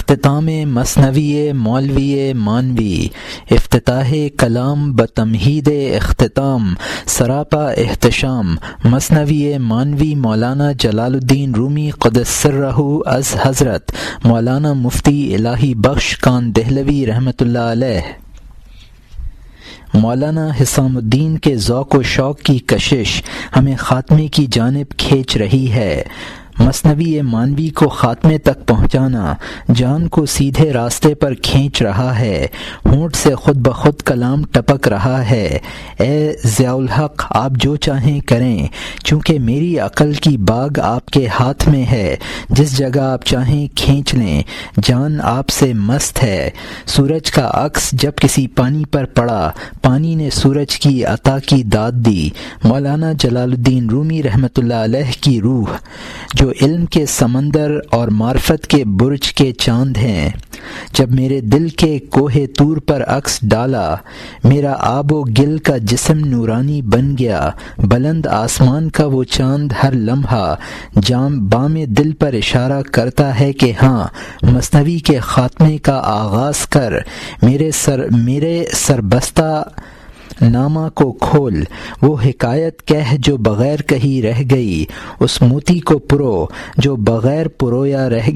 اختتام مثنوی مولوی مانوی، افتتاح کلام بتمہید اختتام، سراپا احتشام، مثنوی مانوی مولانا جلال الدین رومی قدس سرہ از حضرت مولانا مفتی الہی بخش کان دہلوی رحمۃ اللہ علیہ۔ مولانا حسام الدین کے ذوق و شوق کی کشش ہمیں خاتمے کی جانب کھینچ رہی ہے۔ مثنوی مانوی کو خاتمے تک پہنچانا جان کو سیدھے راستے پر کھینچ رہا ہے، ہونٹ سے خود بخود کلام ٹپک رہا ہے۔ اے ضیاء الحق، آپ جو چاہیں کریں، چونکہ میری عقل کی باغ آپ کے ہاتھ میں ہے، جس جگہ آپ چاہیں کھینچ لیں، جان آپ سے مست ہے۔ سورج کا عکس جب کسی پانی پر پڑا، پانی نے سورج کی عطا کی داد دی۔ مولانا جلال الدین رومی رحمۃ اللہ علیہ کی روح، جو علم کے سمندر اور معرفت کے برج کے چاند ہیں، جب میرے دل کے کوہ طور پر عکس ڈالا، میرا آب و گل کا جسم نورانی بن گیا۔ بلند آسمان کا وہ چاند ہر لمحہ بام دل پر اشارہ کرتا ہے کہ ہاں، مثنوی کے خاتمے کا آغاز کر، میرے سربستہ نامہ کو کھول، وہ حکایت کہہ جو بغیر کہی رہ گئی، اس موتی کو پرو جو بغیر پرویا رہ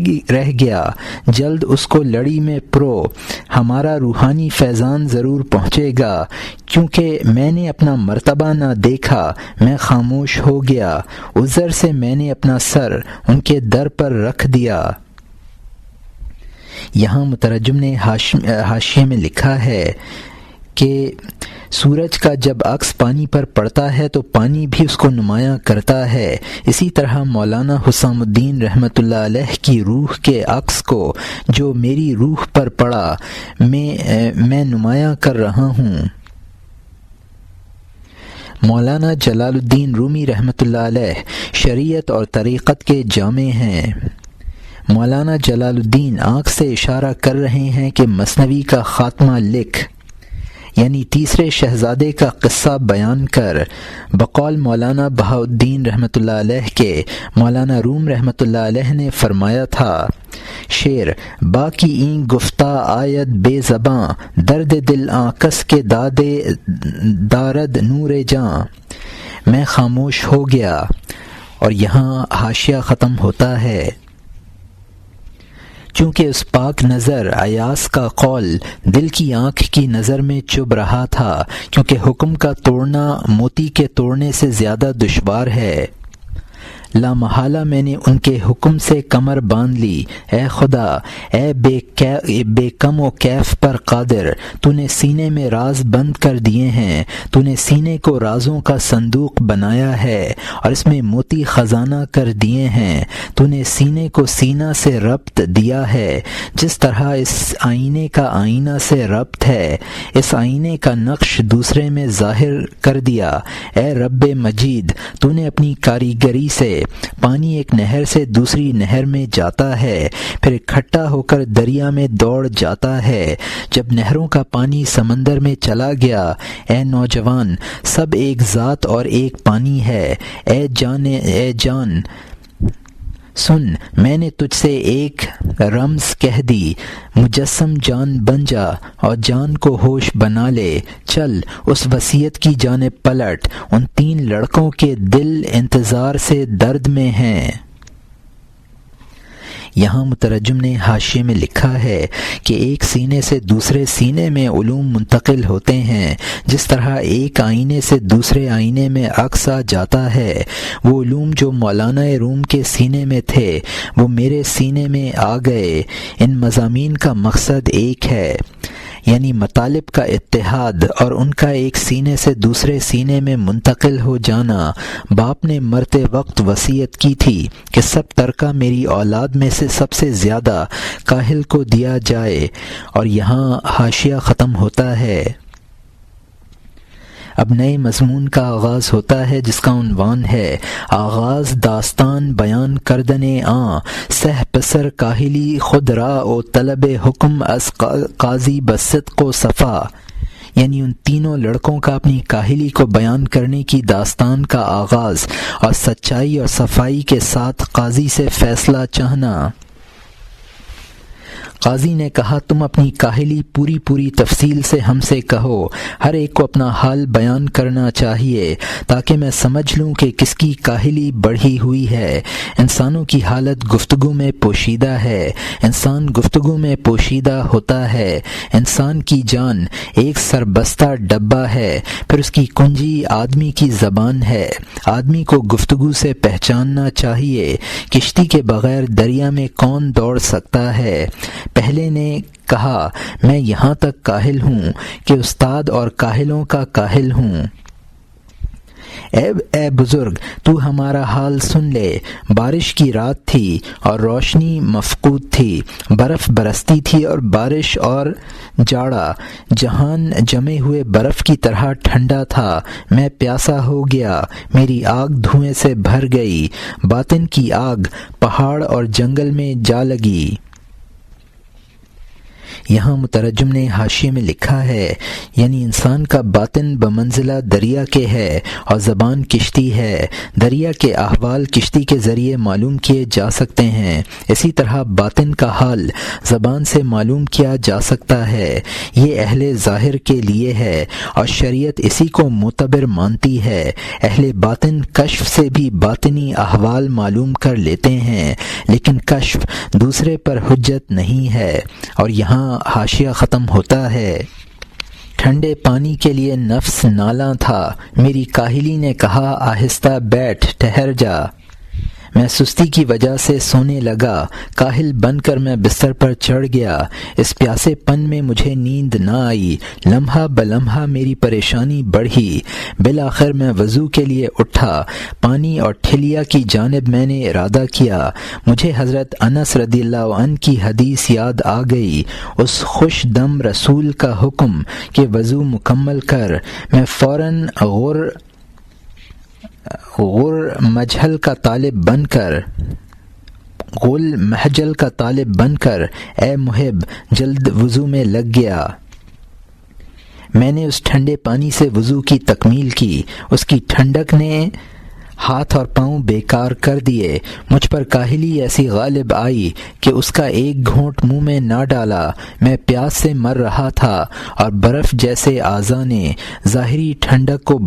گیا، جلد اس کو لڑی میں پرو، ہمارا روحانی فیضان ضرور پہنچے گا۔ کیونکہ میں نے اپنا مرتبہ نہ دیکھا، میں خاموش ہو گیا، عذر سے میں نے اپنا سر ان کے در پر رکھ دیا۔ یہاں مترجم نے حاشیے میں لکھا ہے کہ سورج کا جب عکس پانی پر پڑتا ہے تو پانی بھی اس کو نمایاں کرتا ہے، اسی طرح مولانا حسام الدین رحمۃ اللہ علیہ کی روح کے عکس کو جو میری روح پر پڑا میں نمایاں کر رہا ہوں۔ مولانا جلال الدین رومی رحمۃ اللہ علیہ شریعت اور طریقت کے جامع ہیں۔ مولانا جلال الدین آنکھ سے اشارہ کر رہے ہیں کہ مثنوی کا خاتمہ لکھ، یعنی تیسرے شہزادے کا قصہ بیان کر۔ بقول مولانا بہاؤالدین رحمۃ اللہ علیہ کے، مولانا روم رحمۃ اللہ علیہ نے فرمایا تھا، شعر باقی این گفتہ آیت بے زباں، درد دل آنکس کے دارد نور جاں۔ میں خاموش ہو گیا، اور یہاں حاشیہ ختم ہوتا ہے۔ چونکہ اس پاک نظر ایاس کا قول دل کی آنکھ کی نظر میں چبھ رہا تھا، کیونکہ حکم کا توڑنا موتی کے توڑنے سے زیادہ دشوار ہے۔ لا محالہ میں نے ان کے حکم سے کمر باندھ لی۔ اے خدا، اے بے کم و کیف پر قادر، تو نے سینے میں راز بند کر دیے ہیں، تو نے سینے کو رازوں کا صندوق بنایا ہے اور اس میں موتی خزانہ کر دیے ہیں، تو نے سینے کو سینہ سے ربط دیا ہے، جس طرح اس آئینے کا آئینہ سے ربط ہے، اس آئینے کا نقش دوسرے میں ظاہر کر دیا۔ اے رب مجید، تو نے اپنی کاریگری سے پانی ایک نہر سے دوسری نہر میں جاتا ہے، پھر اکٹھا ہو کر دریا میں دوڑ جاتا ہے۔ جب نہروں کا پانی سمندر میں چلا گیا، اے نوجوان، سب ایک ذات اور ایک پانی ہے۔ اے جان سن، میں نے تجھ سے ایک رمز کہہ دی، مجسم جان بن جا اور جان کو ہوش بنا لے۔ چل اس وصیت کی جانب پلٹ، ان 3 لڑکوں کے دل انتظار سے درد میں ہیں۔ یہاں مترجم نے حاشیے میں لکھا ہے کہ ایک سینے سے دوسرے سینے میں علوم منتقل ہوتے ہیں، جس طرح ایک آئینے سے دوسرے آئینے میں عکس آ جاتا ہے۔ وہ علوم جو مولانا روم کے سینے میں تھے وہ میرے سینے میں آ گئے۔ ان مضامین کا مقصد ایک ہے، یعنی مطالب کا اتحاد اور ان کا ایک سینے سے دوسرے سینے میں منتقل ہو جانا۔ باپ نے مرتے وقت وصیت کی تھی کہ سب ترکہ میری اولاد میں سے سب سے زیادہ کاہل کو دیا جائے، اور یہاں حاشیہ ختم ہوتا ہے۔ اب نئے مضمون کا آغاز ہوتا ہے، جس کا عنوان ہے آغاز داستان بیان کردنے آں، سہ پسر کاہلی خود را او طلب حکم از قاضی بصدق و صفا، یعنی ان تینوں لڑکوں کا اپنی کاہلی کو بیان کرنے کی داستان کا آغاز اور سچائی اور صفائی کے ساتھ قاضی سے فیصلہ چاہنا۔ قاضی نے کہا تم اپنی کاہلی پوری تفصیل سے ہم سے کہو، ہر ایک کو اپنا حال بیان کرنا چاہیے تاکہ میں سمجھ لوں کہ کس کی کاہلی بڑھی ہوئی ہے۔ انسانوں کی حالت گفتگو میں پوشیدہ ہے، انسان گفتگو میں پوشیدہ ہوتا ہے۔ انسان کی جان ایک سربستہ ڈبہ ہے، پھر اس کی کنجی آدمی کی زبان ہے۔ آدمی کو گفتگو سے پہچاننا چاہیے، کشتی کے بغیر دریا میں کون دوڑ سکتا ہے؟ پہلے نے کہا میں یہاں تک کاہل ہوں کہ استاد اور کاہلوں کا کاہل ہوں۔ اے بزرگ، تو ہمارا حال سن لے۔ بارش کی رات تھی اور روشنی مفقود تھی، برف برستی تھی اور بارش اور جاڑا، جہان جمے ہوئے برف کی طرح ٹھنڈا تھا۔ میں پیاسا ہو گیا، میری آگ دھوئیں سے بھر گئی، باطن کی آگ پہاڑ اور جنگل میں جا لگی۔ یہاں مترجم نے حاشیے میں لکھا ہے یعنی انسان کا باطن بمنزلہ دریا کے ہے اور زبان کشتی ہے۔ دریا کے احوال کشتی کے ذریعے معلوم کیے جا سکتے ہیں، اسی طرح باطن کا حال زبان سے معلوم کیا جا سکتا ہے۔ یہ اہل ظاہر کے لیے ہے اور شریعت اسی کو معتبر مانتی ہے۔ اہل باطن کشف سے بھی باطنی احوال معلوم کر لیتے ہیں، لیکن کشف دوسرے پر حجت نہیں ہے۔ اور یہاں حاشیہ ختم ہوتا ہے۔ ٹھنڈے پانی کے لیے نفس نالاں تھا، میری کاہلی نے کہا آہستہ بیٹھ، ٹھہر جا۔ میں سستی کی وجہ سے سونے لگا، کاہل بن کر میں بستر پر چڑھ گیا۔ اس پیاسے پن میں مجھے نیند نہ آئی، لمحہ بلمحہ میری پریشانی بڑھی۔ بالآخر میں وضو کے لیے اٹھا، پانی اور ٹھلیا کی جانب میں نے ارادہ کیا۔ مجھے حضرت انس رضی اللہ عنہ کی حدیث یاد آ گئی، اس خوش دم رسول کا حکم کہ وضو مکمل کر۔ میں فوراً غر مجھل کا طالب بن کر اے محب جلد وضو میں لگ گیا۔ میں نے اس ٹھنڈے پانی سے وضو کی تکمیل کی، اس کی ٹھنڈک نے ہاتھ اور پاؤں بیکار کر دیے۔ مجھ پر کاہلی ایسی غالب آئی کہ اس کا ایک گھونٹ منہ میں نہ ڈالا۔ میں پیاس سے مر رہا تھا اور برف جیسے اعضاء نے ظاہری ٹھنڈک کو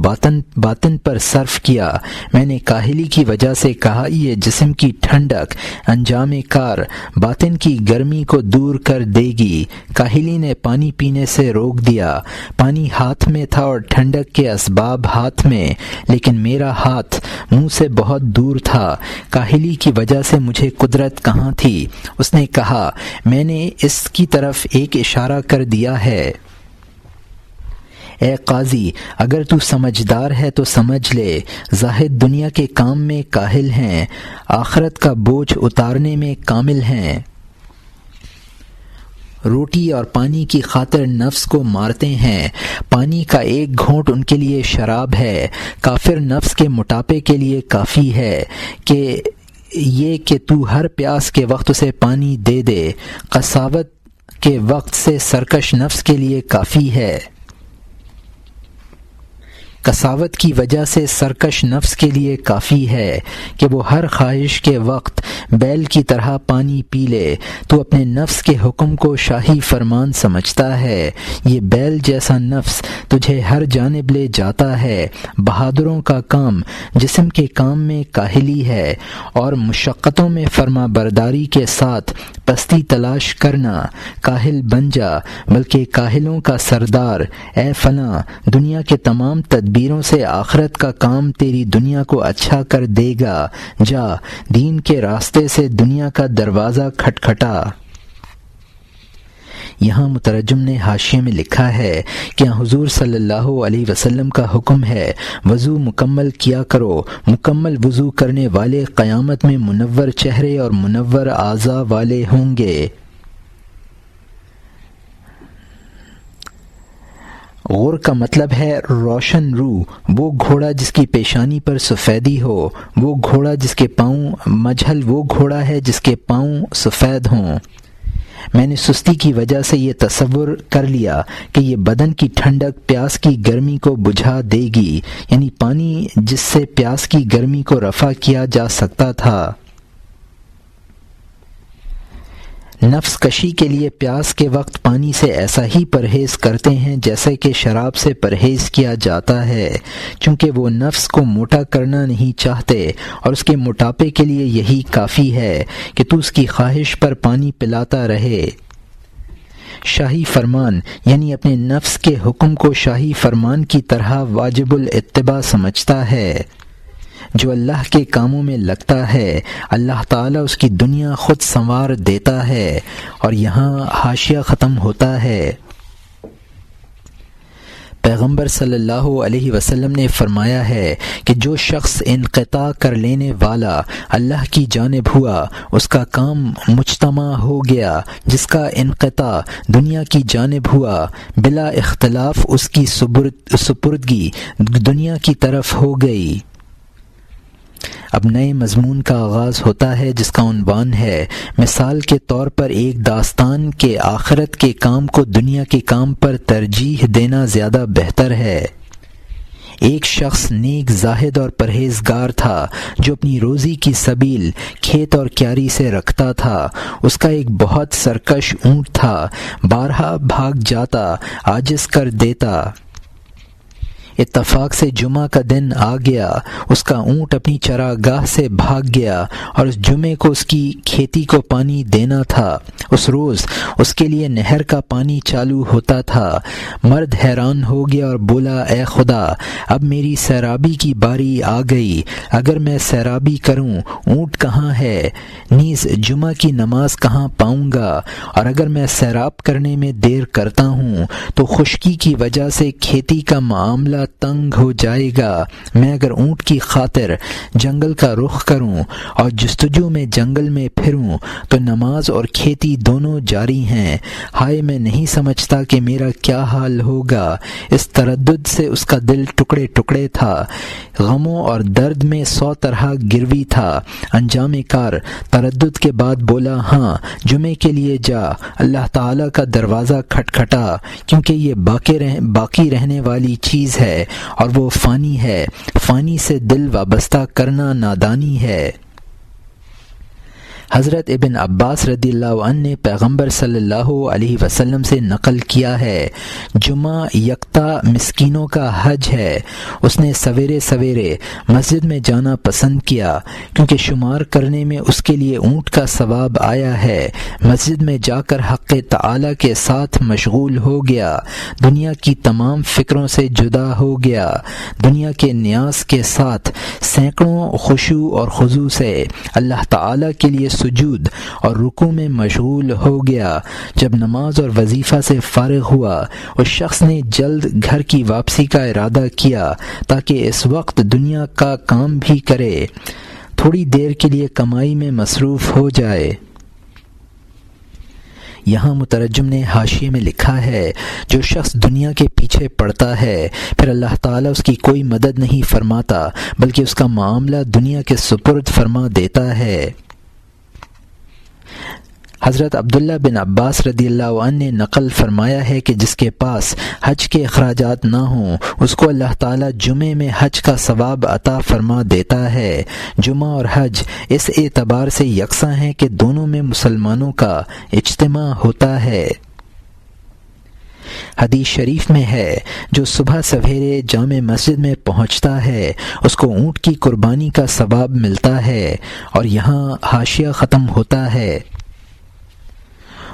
باطن پر صرف کیا۔ میں نے کاہلی کی وجہ سے کہا یہ جسم کی ٹھنڈک انجام کار باطن کی گرمی کو دور کر دے گی۔ کاہلی نے پانی پینے سے روک دیا۔ پانی ہاتھ میں تھا اور ٹھنڈک کے اسباب ہاتھ میں، لیکن میرا ہاتھ منہ سے بہت دور تھا۔ کاہلی کی وجہ سے مجھے قدرت کہاں تھی؟ اس نے کہا میں نے اس کی طرف ایک اشارہ کر دیا ہے۔ اے قاضی، اگر تو سمجھدار ہے تو سمجھ لے، زاہد دنیا کے کام میں کاہل ہیں، آخرت کا بوجھ اتارنے میں کامل ہیں۔ روٹی اور پانی کی خاطر نفس کو مارتے ہیں، پانی کا ایک گھونٹ ان کے لیے شراب ہے۔ کافر نفس کے موٹاپے کے لیے کافی ہے کہ تو ہر پیاس کے وقت اسے پانی دے دے، قساوت کے وقت سے سرکش نفس کے لیے کافی ہے۔ کساوت کی وجہ سے سرکش نفس کے لیے کافی ہے کہ وہ ہر خواہش کے وقت بیل کی طرح پانی پی لے۔ تو اپنے نفس کے حکم کو شاہی فرمان سمجھتا ہے، یہ بیل جیسا نفس تجھے ہر جانب لے جاتا ہے۔ بہادروں کا کام جسم کے کام میں کاہلی ہے اور مشقتوں میں فرما برداری کے ساتھ پستی تلاش کرنا۔ کاہل بن جا، بلکہ کاہلوں کا سردار۔ اے فلاں، دنیا کے تمام تدبیروں سے آخرت کا کام تیری دنیا کو اچھا کر دے گا۔ جا، دین کے راستے سے دنیا کا دروازہ کھٹکھٹا۔ یہاں مترجم نے حاشیے میں لکھا ہے کہ حضور صلی اللہ علیہ وسلم کا حکم ہے وضو مکمل کیا کرو۔ مکمل وضو کرنے والے قیامت میں منور چہرے اور منور اعضاء والے ہوں گے۔ غور کا مطلب ہے روشن روح، وہ گھوڑا جس کی پیشانی پر سفیدی ہو، وہ گھوڑا جس کے پاؤں مجھل، وہ گھوڑا ہے جس کے پاؤں سفید ہوں۔ میں نے سستی کی وجہ سے یہ تصور کر لیا کہ یہ بدن کی ٹھنڈک پیاس کی گرمی کو بجھا دے گی، یعنی پانی جس سے پیاس کی گرمی کو رفع کیا جا سکتا تھا۔ نفس کشی کے لیے پیاس کے وقت پانی سے ایسا ہی پرہیز کرتے ہیں جیسے کہ شراب سے پرہیز کیا جاتا ہے، چونکہ وہ نفس کو موٹا کرنا نہیں چاہتے اور اس کے موٹاپے کے لیے یہی کافی ہے کہ تو اس کی خواہش پر پانی پلاتا رہے۔ شاہی فرمان یعنی اپنے نفس کے حکم کو شاہی فرمان کی طرح واجب الاتباع سمجھتا ہے۔ جو اللہ کے کاموں میں لگتا ہے اللہ تعالیٰ اس کی دنیا خود سنوار دیتا ہے۔ اور یہاں حاشیہ ختم ہوتا ہے۔ پیغمبر صلی اللہ علیہ وسلم نے فرمایا ہے کہ جو شخص انقطاع کر لینے والا اللہ کی جانب ہوا اس کا کام مجتمع ہو گیا، جس کا انقطاع دنیا کی جانب ہوا بلا اختلاف اس کی سپردگی دنیا کی طرف ہو گئی۔ اب نئے مضمون کا آغاز ہوتا ہے جس کا عنوان ہے مثال کے طور پر ایک داستان کے آخرت کے کام کو دنیا کے کام پر ترجیح دینا زیادہ بہتر ہے۔ ایک شخص نیک زاہد اور پرہیزگار تھا جو اپنی روزی کی سبیل کھیت اور کیاری سے رکھتا تھا۔ اس کا ایک بہت سرکش اونٹ تھا، بارہا بھاگ جاتا، عاجز کر دیتا۔ اتفاق سے جمعہ کا دن آ گیا، اس کا اونٹ اپنی چراگاہ سے بھاگ گیا اور اس جمعے کو اس کی کھیتی کو پانی دینا تھا۔ اس روز اس کے لیے نہر کا پانی چالو ہوتا تھا۔ مرد حیران ہو گیا اور بولا، اے خدا، اب میری سیرابی کی باری آ گئی۔ اگر میں سیرابی کروں اونٹ کہاں ہے؟ نیز جمعہ کی نماز کہاں پاؤں گا؟ اور اگر میں سیراب کرنے میں دیر کرتا ہوں تو خشکی کی وجہ سے کھیتی کا معاملہ تنگ ہو جائے گا۔ میں اگر اونٹ کی خاطر جنگل کا رخ کروں اور جستجو میں جنگل میں پھروں تو نماز اور کھیتی دونوں جاری ہیں۔ ہائے، میں نہیں سمجھتا کہ میرا کیا حال ہوگا۔ اس تردد سے اس کا دل ٹکڑے ٹکڑے تھا، غموں اور درد میں 100 طرح گروی تھا۔ انجام کار تردد کے بعد بولا، ہاں، جمعے کے لیے جا۔ اللہ تعالیٰ کا دروازہ کھٹکھٹا، کیونکہ یہ باقی رہنے والی چیز ہے اور وہ فانی ہے۔ فانی سے دل وابستہ کرنا نادانی ہے۔ حضرت ابن عباس رضی اللہ عنہ نے پیغمبر صلی اللہ علیہ وسلم سے نقل کیا ہے، جمعہ یکتا مسکینوں کا حج ہے۔ اس نے سویرے سویرے مسجد میں جانا پسند کیا کیونکہ شمار کرنے میں اس کے لیے اونٹ کا ثواب آیا ہے۔ مسجد میں جا کر حق تعالی کے ساتھ مشغول ہو گیا، دنیا کی تمام فکروں سے جدا ہو گیا، دنیا کے نیاز کے ساتھ سینکڑوں خشوع اور خضوع سے اللہ تعالی کے لیے سجود اور رکوع میں مشغول ہو گیا۔ جب نماز اور وظیفہ سے فارغ ہوا اس شخص نے جلد گھر کی واپسی کا ارادہ کیا تاکہ اس وقت دنیا کا کام بھی کرے، تھوڑی دیر کے لیے کمائی میں مصروف ہو جائے۔ یہاں مترجم نے حاشیے میں لکھا ہے، جو شخص دنیا کے پیچھے پڑتا ہے پھر اللہ تعالیٰ اس کی کوئی مدد نہیں فرماتا بلکہ اس کا معاملہ دنیا کے سپرد فرما دیتا ہے۔ حضرت عبداللہ بن عباس رضی اللہ عنہ نے نقل فرمایا ہے کہ جس کے پاس حج کے اخراجات نہ ہوں اس کو اللہ تعالیٰ جمعے میں حج کا ثواب عطا فرما دیتا ہے۔ جمعہ اور حج اس اعتبار سے یکساں ہیں کہ دونوں میں مسلمانوں کا اجتماع ہوتا ہے۔ حدیث شریف میں ہے، جو صبح سویرے جامع مسجد میں پہنچتا ہے اس کو اونٹ کی قربانی کا ثواب ملتا ہے۔ اور یہاں حاشیہ ختم ہوتا ہے۔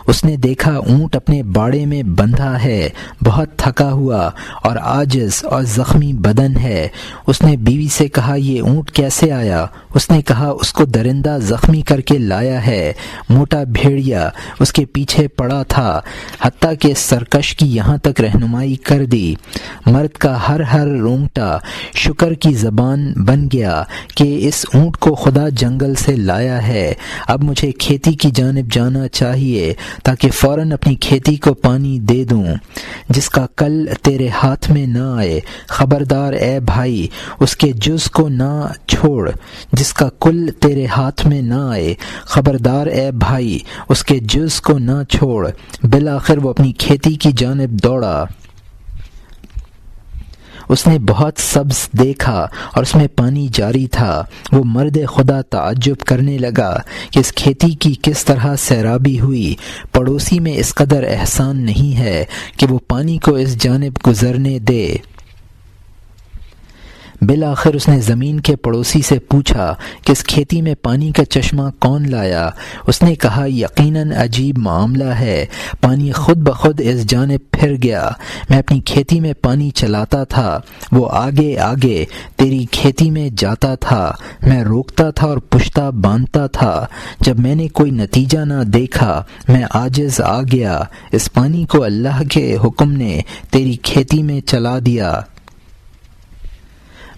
اس نے دیکھا اونٹ اپنے باڑے میں بندھا ہے، بہت تھکا ہوا اور عاجز اور زخمی بدن ہے۔ اس نے بیوی سے کہا، یہ اونٹ کیسے آیا؟ اس نے کہا، اس کو درندہ زخمی کر کے لایا ہے۔ موٹا بھیڑیا اس کے پیچھے پڑا تھا، حتیٰ کہ سرکش کی یہاں تک رہنمائی کر دی۔ مرد کا ہر رونگٹا شکر کی زبان بن گیا کہ اس اونٹ کو خدا جنگل سے لایا ہے۔ اب مجھے کھیتی کی جانب جانا چاہیے تاکہ فوراً اپنی کھیتی کو پانی دے دوں۔ جس کا کل تیرے ہاتھ میں نہ آئے، خبردار اے بھائی اس کے جز کو نہ چھوڑ۔ جس کا کل تیرے ہاتھ میں نہ آئے، خبردار اے بھائی اس کے جز کو نہ چھوڑ۔ بالآخر وہ اپنی کھیتی کی جانب دوڑا۔ اس نے بہت سبز دیکھا اور اس میں پانی جاری تھا۔ وہ مرد خدا تعجب کرنے لگا کہ اس کھیتی کی کس طرح سیرابی ہوئی، پڑوسی میں اس قدر احسان نہیں ہے کہ وہ پانی کو اس جانب گزرنے دے۔ بالآخر اس نے زمین کے پڑوسی سے پوچھا کہ اس کھیتی میں پانی کا چشمہ کون لایا؟ اس نے کہا یقیناً عجیب معاملہ ہے، پانی خود بخود اس جانب پھر گیا۔ میں اپنی کھیتی میں پانی چلاتا تھا، وہ آگے آگے تیری کھیتی میں جاتا تھا، میں روکتا تھا اور پشتا باندھتا تھا۔ جب میں نے کوئی نتیجہ نہ دیکھا میں عاجز آ گیا، اس پانی کو اللہ کے حکم نے تیری کھیتی میں چلا دیا۔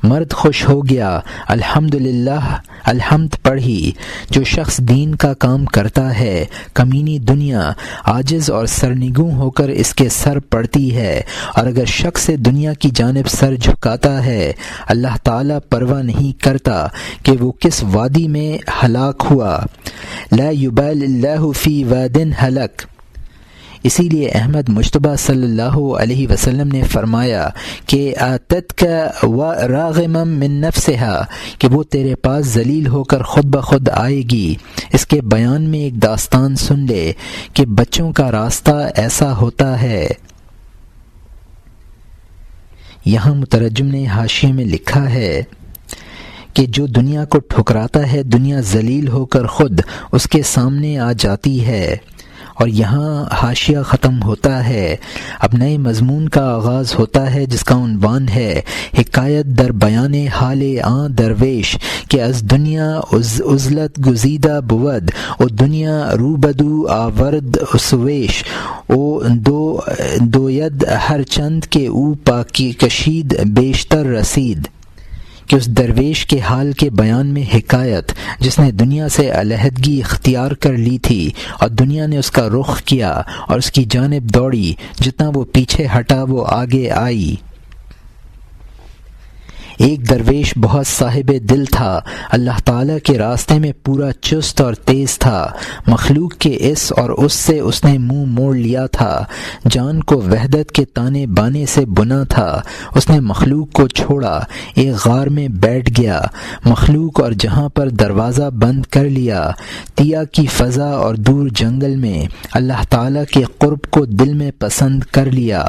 مرد خوش ہو گیا، الحمدللہ، الحمد پڑھی۔ جو شخص دین کا کام کرتا ہے، کمینی دنیا عاجز اور سرنگوں ہو کر اس کے سر پڑتی ہے، اور اگر شخص دنیا کی جانب سر جھکاتا ہے، اللہ تعالیٰ پرواہ نہیں کرتا کہ وہ کس وادی میں ہلاک ہوا۔ لا یبال اللہ فی واد ہلک۔ اسی لیے احمد مجتبیٰ صلی اللہ علیہ وسلم نے فرمایا کہ آتتک راغما من نفسہا، کہ وہ تیرے پاس ذلیل ہو کر خود بخود آئے گی۔ اس کے بیان میں ایک داستان سن لے کہ بچوں کا راستہ ایسا ہوتا ہے۔ یہاں مترجم نے حاشیے میں لکھا ہے کہ جو دنیا کو ٹھکراتا ہے، دنیا ذلیل ہو کر خود اس کے سامنے آ جاتی ہے۔ اور یہاں حاشیہ ختم ہوتا ہے، اب نئے مضمون کا آغاز ہوتا ہے جس کا عنوان ہے حکایت در بیان حال آن درویش کہ از دنیا عزلت گزیدہ بود او دنیا روبدو آورد سویش او دو ید ہر چند کے او پاکی کشید بیشتر رسید، کہ اس درویش کے حال کے بیان میں حکایت جس نے دنیا سے علیحدگی اختیار کر لی تھی اور دنیا نے اس کا رخ کیا اور اس کی جانب دوڑی، جتنا وہ پیچھے ہٹا وہ آگے آئی۔ ایک درویش بہت صاحب دل تھا، اللہ تعالیٰ کے راستے میں پورا چست اور تیز تھا، مخلوق کے اس اور اس سے اس نے منہ موڑ لیا تھا، جان کو وحدت کے تانے بانے سے بنا تھا۔ اس نے مخلوق کو چھوڑا، ایک غار میں بیٹھ گیا، مخلوق اور جہاں پر دروازہ بند کر لیا، تیا کی فضا اور دور جنگل میں اللہ تعالیٰ کے قرب کو دل میں پسند کر لیا۔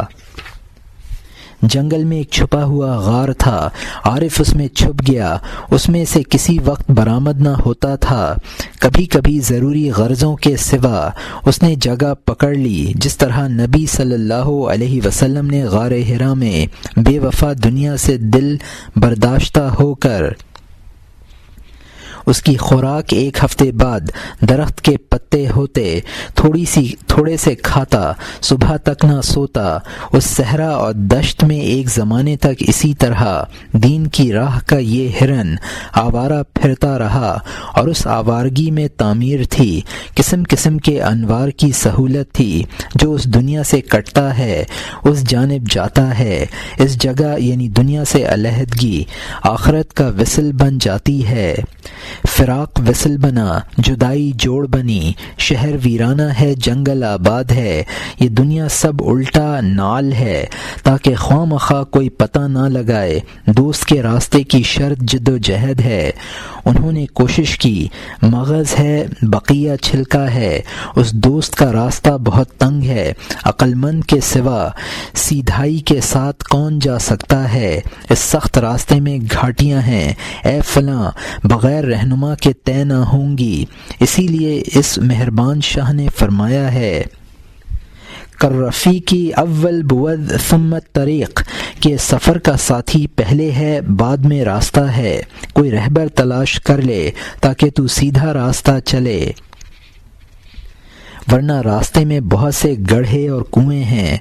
جنگل میں ایک چھپا ہوا غار تھا، عارف اس میں چھپ گیا، اس میں سے کسی وقت برآمد نہ ہوتا تھا، کبھی کبھی ضروری غرضوں کے سوا اس نے جگہ پکڑ لی، جس طرح نبی صلی اللہ علیہ وسلم نے غار حرا میں بے وفا دنیا سے دل برداشتہ ہو کر اس کی خوراک ایک ہفتے بعد درخت کے پتے ہوتے تھوڑے سے کھاتا، صبح تک نہ سوتا، اس صحرا اور دشت میں ایک زمانے تک اسی طرح دین کی راہ کا یہ ہرن آوارہ پھرتا رہا، اور اس آوارگی میں تعمیر تھی، قسم قسم کے انوار کی سہولت تھی، جو اس دنیا سے کٹتا ہے اس جانب جاتا ہے، اس جگہ یعنی دنیا سے علیحدگی آخرت کا وصل بن جاتی ہے، فراق وصل بنا، جدائی جوڑ بنی، شہر ویرانہ ہے، جنگل آباد ہے، یہ دنیا سب الٹا نال ہے، تاکہ خواہ مخواہ کوئی پتہ نہ لگائے، دوست کے راستے کی شرط جد و جہد ہے۔ انہوں نے کوشش کی، مغز ہے بقیہ چھلکا ہے، اس دوست کا راستہ بہت تنگ ہے، عقل مند کے سوا سیدھائی کے ساتھ کون جا سکتا ہے، اس سخت راستے میں گھاٹیاں ہیں، اے فلاں بغیر رہنما کے طے نہ ہوں گی۔ اسی لیے اس مہربان شاہ نے فرمایا ہے کرفیقی اول بود ثم طریق، کہ سفر کا ساتھی پہلے ہے بعد میں راستہ ہے، کوئی رہبر تلاش کر لے تاکہ تو سیدھا راستہ چلے، ورنہ راستے میں بہت سے گڑھے اور کنویں ہیں،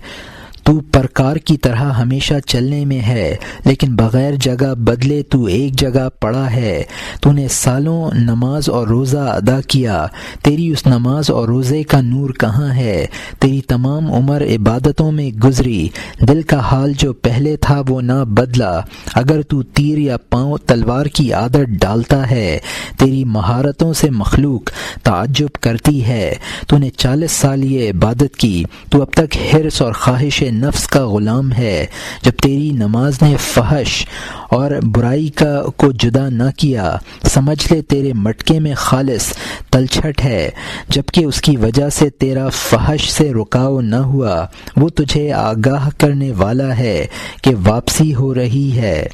تو پرکار کی طرح ہمیشہ چلنے میں ہے، لیکن بغیر جگہ بدلے تو ایک جگہ پڑا ہے، تو نے سالوں نماز اور روزہ ادا کیا، تیری اس نماز اور روزے کا نور کہاں ہے، تیری تمام عمر عبادتوں میں گزری، دل کا حال جو پہلے تھا وہ نہ بدلا، اگر تو تیر یا پاؤں تلوار کی عادت ڈالتا ہے، تیری مہارتوں سے مخلوق تعجب کرتی ہے، تو نے 40 سال یہ عبادت کی، تو اب تک حرص اور خواہش نفس کا غلام ہے۔ جب تیری نماز نے فحش اور برائی کو جدا نہ کیا، سمجھ لے تیرے مٹکے میں خالص تلچھٹ ہے، جبکہ اس کی وجہ سے تیرا فحش سے رکاؤ نہ ہوا۔ وہ تجھے آگاہ کرنے والا ہے کہ واپسی ہو رہی ہے۔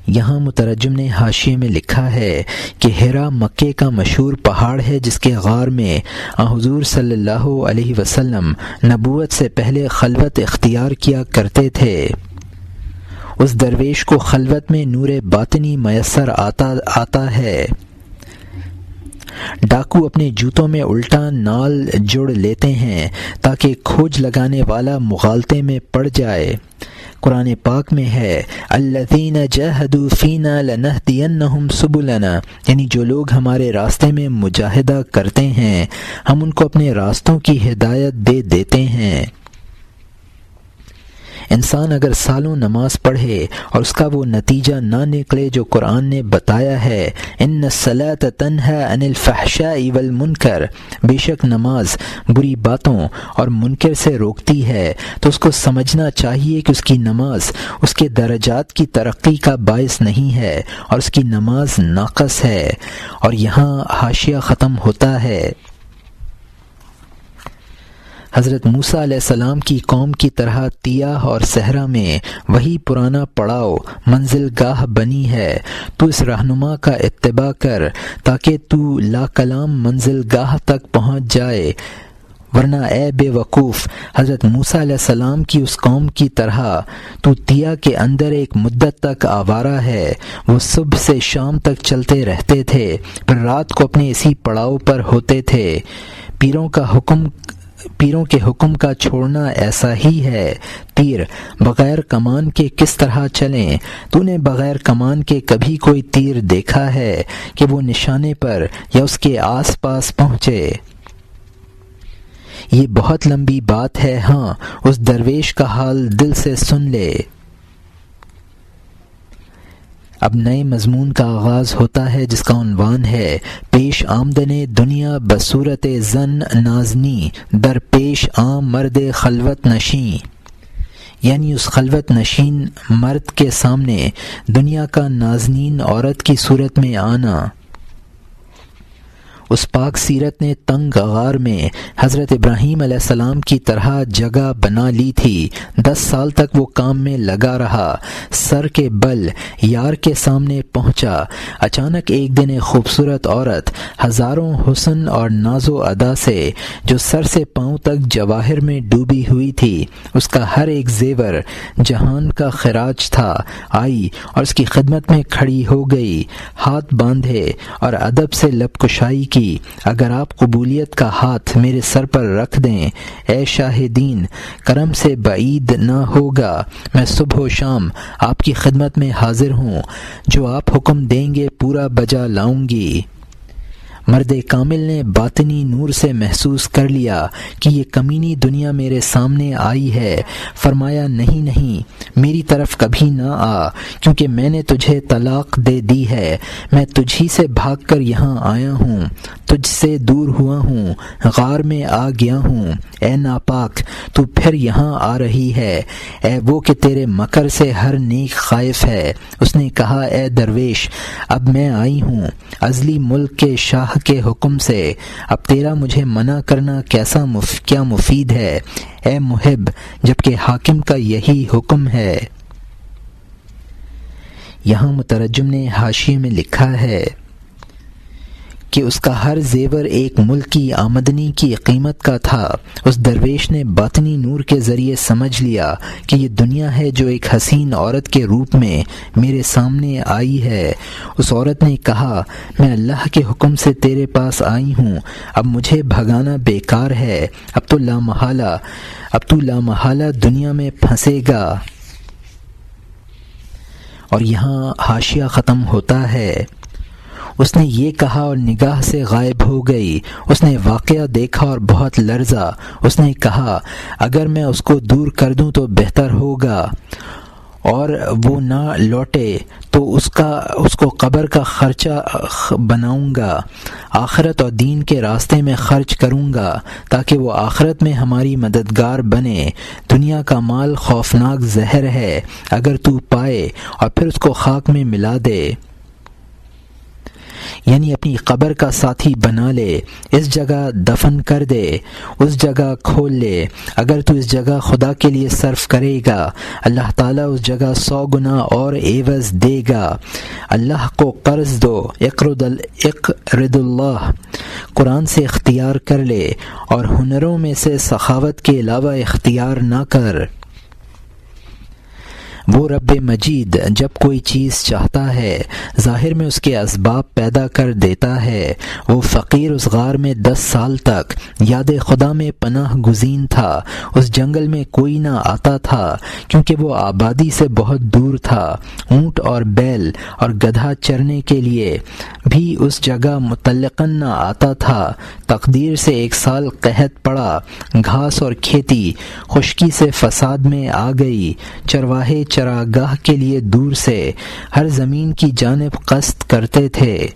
یہاں مترجم نے حاشیے میں لکھا ہے کہ ہیرا مکے کا مشہور پہاڑ ہے جس کے غار میں حضور صلی اللہ علیہ وسلم نبوت سے پہلے خلوت اختیار کیا کرتے تھے۔ اس درویش کو خلوت میں نور باطنی میسر آتا ہے۔ ڈاکو اپنے جوتوں میں الٹا نال جوڑ لیتے ہیں تاکہ کھوج لگانے والا مغالطے میں پڑ جائے۔ قرآن پاک میں ہے الذین جاہدوا فینا لنہدینہم سبلنا، یعنی جو لوگ ہمارے راستے میں مجاہدہ کرتے ہیں ہم ان کو اپنے راستوں کی ہدایت دے دیتے ہیں۔ انسان اگر سالوں نماز پڑھے اور اس کا وہ نتیجہ نہ نکلے جو قرآن نے بتایا ہے، ان الصلاۃ تنہی عن الفحشاء والمنکر، بے شک نماز بری باتوں اور منکر سے روکتی ہے، تو اس کو سمجھنا چاہیے کہ اس کی نماز اس کے درجات کی ترقی کا باعث نہیں ہے اور اس کی نماز ناقص ہے۔ اور یہاں حاشیہ ختم ہوتا ہے۔ حضرت موسیٰ علیہ السلام کی قوم کی طرح تیاہ اور صحرا میں وہی پرانا پڑاؤ منزل گاہ بنی ہے۔ تو اس رہنما کا اتباع کر تاکہ تو لا کلام منزل گاہ تک پہنچ جائے، ورنہ اے بے وقوف حضرت موسیٰ علیہ السلام کی اس قوم کی طرح تو تیا کے اندر ایک مدت تک آوارہ ہے۔ وہ صبح سے شام تک چلتے رہتے تھے، پھر رات کو اپنے اسی پڑاؤ پر ہوتے تھے۔ پیروں کے حکم کا چھوڑنا ایسا ہی ہے۔ تیر بغیر کمان کے کس طرح چلیں؟ تو نے بغیر کمان کے کبھی کوئی تیر دیکھا ہے کہ وہ نشانے پر یا اس کے آس پاس پہنچے؟ یہ بہت لمبی بات ہے، ہاں اس درویش کا حال دل سے سن لے۔ اب نئے مضمون کا آغاز ہوتا ہے جس کا عنوان ہے پیش آمدن دنیا بصورت زن نازنی در پیش عام مرد خلوت نشین، یعنی اس خلوت نشین مرد کے سامنے دنیا کا نازنین عورت کی صورت میں آنا۔ اس پاک سیرت نے تنگ غار میں حضرت ابراہیم علیہ السلام کی طرح جگہ بنا لی تھی۔ 10 سال تک وہ کام میں لگا رہا، سر کے بل یار کے سامنے پہنچا۔ اچانک ایک دن ایک خوبصورت عورت ہزاروں حسن اور ناز و ادا سے جو سر سے پاؤں تک جواہر میں ڈوبی ہوئی تھی، اس کا ہر ایک زیور جہان کا خراج تھا، آئی اور اس کی خدمت میں کھڑی ہو گئی، ہاتھ باندھے اور ادب سے لب کشائی کی۔ اگر آپ قبولیت کا ہاتھ میرے سر پر رکھ دیں اے شاہدین، کرم سے بعید نہ ہوگا، میں صبح و شام آپ کی خدمت میں حاضر ہوں، جو آپ حکم دیں گے پورا بجا لاؤں گی۔ مرد کامل نے باطنی نور سے محسوس کر لیا کہ یہ کمینی دنیا میرے سامنے آئی ہے۔ فرمایا نہیں میری طرف کبھی نہ آ، کیونکہ میں نے تجھے طلاق دے دی ہے، میں تجھی سے بھاگ کر یہاں آیا ہوں، تجھ سے دور ہوا ہوں، غار میں آ گیا ہوں۔ اے ناپاک تو پھر یہاں آ رہی ہے، اے وہ کہ تیرے مکر سے ہر نیک خائف ہے۔ اس نے کہا اے درویش اب میں آئی ہوں ازلی ملک کے شاہ کے حکم سے، اب تیرا مجھے منع کرنا کیا مفید ہے اے محب، جبکہ حاکم کا یہی حکم ہے۔ یہاں مترجم نے حاشیے میں لکھا ہے کہ اس کا ہر زیور ایک ملک کی آمدنی کی قیمت کا تھا۔ اس درویش نے باطنی نور کے ذریعے سمجھ لیا کہ یہ دنیا ہے جو ایک حسین عورت کے روپ میں میرے سامنے آئی ہے۔ اس عورت نے کہا میں اللہ کے حکم سے تیرے پاس آئی ہوں، اب مجھے بھگانا بیکار ہے، اب تو لامحالہ دنیا میں پھنسے گا۔ اور یہاں حاشیہ ختم ہوتا ہے۔ اس نے یہ کہا اور نگاہ سے غائب ہو گئی۔ اس نے واقعہ دیکھا اور بہت لرزا۔ اس نے کہا اگر میں اس کو دور کر دوں تو بہتر ہوگا، اور وہ نہ لوٹے تو اس کو قبر کا خرچہ بناؤں گا، آخرت اور دین کے راستے میں خرچ کروں گا تاکہ وہ آخرت میں ہماری مددگار بنے۔ دنیا کا مال خوفناک زہر ہے، اگر تو پائے اور پھر اس کو خاک میں ملا دے، یعنی اپنی قبر کا ساتھی بنا لے، اس جگہ دفن کر دے، اس جگہ کھول لے۔ اگر تو اس جگہ خدا کے لیے صرف کرے گا، اللہ تعالیٰ اس جگہ 100 گنا اور عوض دے گا۔ اللہ کو قرض دو، اقرض اللہ، قرآن سے اختیار کر لے اور ہنروں میں سے سخاوت کے علاوہ اختیار نہ کر۔ وہ رب مجید جب کوئی چیز چاہتا ہے ظاہر میں اس کے اسباب پیدا کر دیتا ہے۔ وہ فقیر اس غار میں 10 سال تک یاد خدا میں پناہ گزین تھا۔ اس جنگل میں کوئی نہ آتا تھا کیونکہ وہ آبادی سے بہت دور تھا۔ اونٹ اور بیل اور گدھا چرنے کے لیے بھی اس جگہ مطلقاً نہ آتا تھا۔ تقدیر سے 1 سال قحط پڑا، گھاس اور کھیتی خشکی سے فساد میں آ گئی۔ چرواہے چراگاہ کے لیے دور سے ہر زمین کی جانب قصد کرتے تھے۔